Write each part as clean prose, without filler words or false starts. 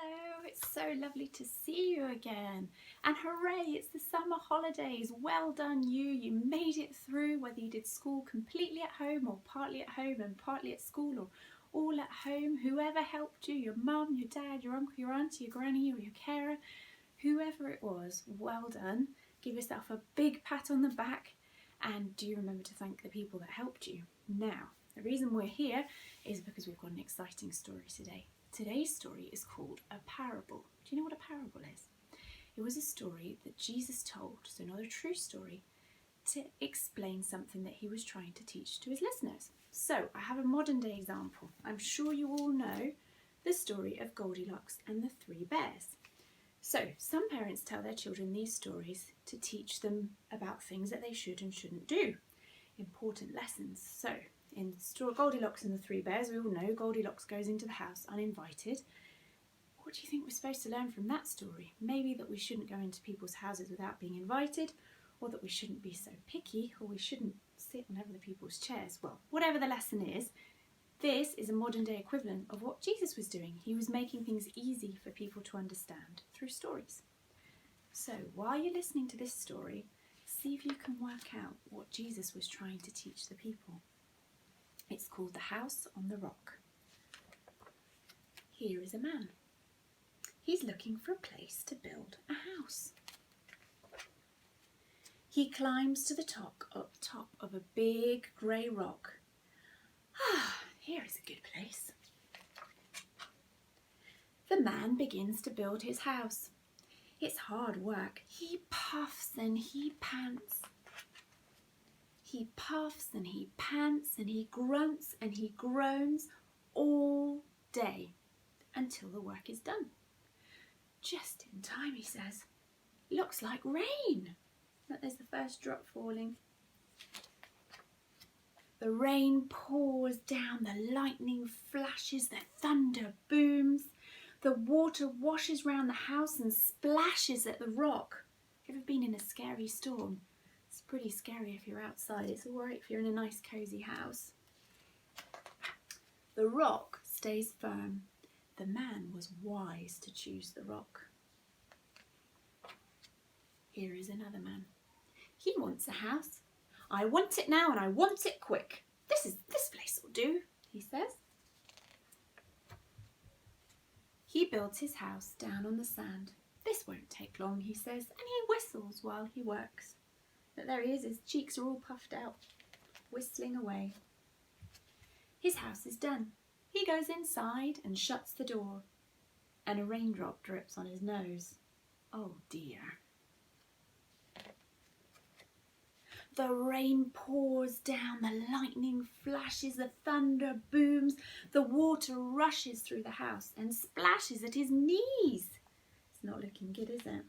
Hello, it's so lovely to see you again. And hooray, it's the summer holidays. Well done you. You made it through, whether you did school completely at home or partly at home and partly at school or all at home. Whoever helped you, your mum, your dad, your uncle, your auntie, your granny or your carer, whoever it was, well done. Give yourself a big pat on the back and do remember to thank the people that helped you. Now, the reason we're here is because we've got an exciting story today. Today's story is called a parable. Do you know what a parable is? It was a story that Jesus told, so not a true story, to explain something that he was trying to teach to his listeners. So I have a modern day example. I'm sure you all know the story of Goldilocks and the Three Bears. So some parents tell their children these stories to teach them about things that they should and shouldn't do. Important lessons. So in Goldilocks and the Three Bears, we all know Goldilocks goes into the house uninvited. What do you think we're supposed to learn from that story? Maybe that we shouldn't go into people's houses without being invited, or that we shouldn't be so picky, or we shouldn't sit on other people's chairs. Well, whatever the lesson is, this is a modern day equivalent of what Jesus was doing. He was making things easy for people to understand through stories. So while you're listening to this story, see if you can work out what Jesus was trying to teach the people. It's called The House on the Rock. Here is a man. He's looking for a place to build a house. He climbs to the top of a big grey rock. Here is a good place. The man begins to build his house. It's hard work. He puffs and he pants. He puffs and he pants and he grunts and he groans all day until the work is done. Just in time, he says. Looks like rain. Look, there's the first drop falling. The rain pours down, the lightning flashes, the thunder booms. The water washes round the house and splashes at the rock. Ever been in a scary storm? It's pretty scary if you're outside. It's all right if you're in a nice cosy house. The rock stays firm. The man was wise to choose the rock. Here is another man. He wants a house. I want it now and I want it quick. This place will do, he says. He builds his house down on the sand. This won't take long, he says, and he whistles while he works. But there he is, his cheeks are all puffed out, whistling away. His house is done. He goes inside and shuts the door, and a raindrop drips on his nose. Oh dear. The rain pours down, the lightning flashes, the thunder booms, the water rushes through the house and splashes at his knees. It's not looking good, is it?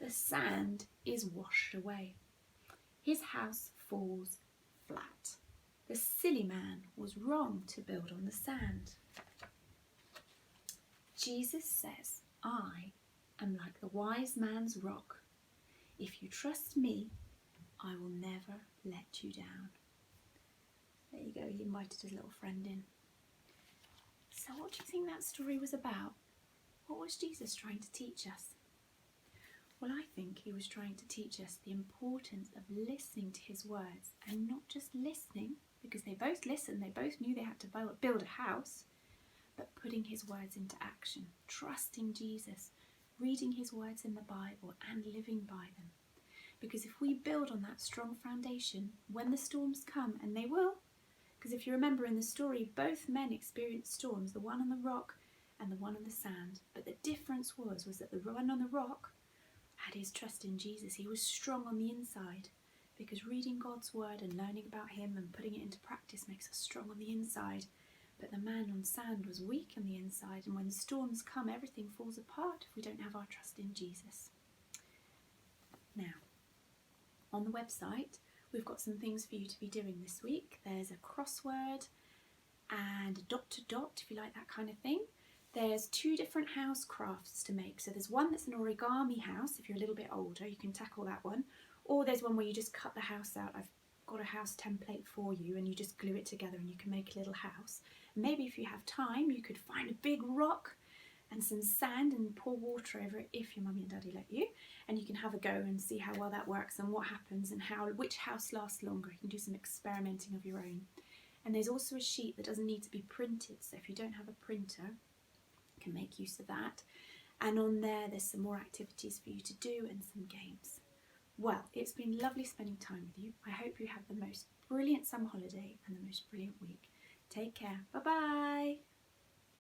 The sand is washed away. His house falls flat. The silly man was wrong to build on the sand. Jesus says, I am like the wise man's rock. If you trust me, I will never let you down. There you go, he invited his little friend in. So what do you think that story was about? What was Jesus trying to teach us? Well, I think he was trying to teach us the importance of listening to his words, and not just listening, because they both listened, they both knew they had to build a house, but putting his words into action, trusting Jesus, reading his words in the Bible and living by them. Because if we build on that strong foundation, when the storms come, and they will, because if you remember in the story, both men experienced storms, the one on the rock and the one on the sand. But the difference was that the one on the rock had his trust in Jesus. He was strong on the inside, because reading God's word and learning about him and putting it into practice makes us strong on the inside. But the man on sand was weak on the inside, and when storms come, everything falls apart if we don't have our trust in Jesus. Now, on the website, we've got some things for you to be doing this week. There's a crossword and a dot to dot, if you like that kind of thing. There's 2 different house crafts to make. So there's one that's an origami house. If you're a little bit older, you can tackle that one. Or there's one where you just cut the house out. I've got a house template for you and you just glue it together and you can make a little house. Maybe if you have time, you could find a big rock and some sand and pour water over it if your mummy and daddy let you, and you can have a go and see how well that works and what happens and which house lasts longer. You can do some experimenting of your own. And there's also a sheet that doesn't need to be printed, so if you don't have a printer, you can make use of that. And on there's some more activities for you to do and some games. Well, it's been lovely spending time with you. I hope you have the most brilliant summer holiday and the most brilliant week. Take care. Bye bye.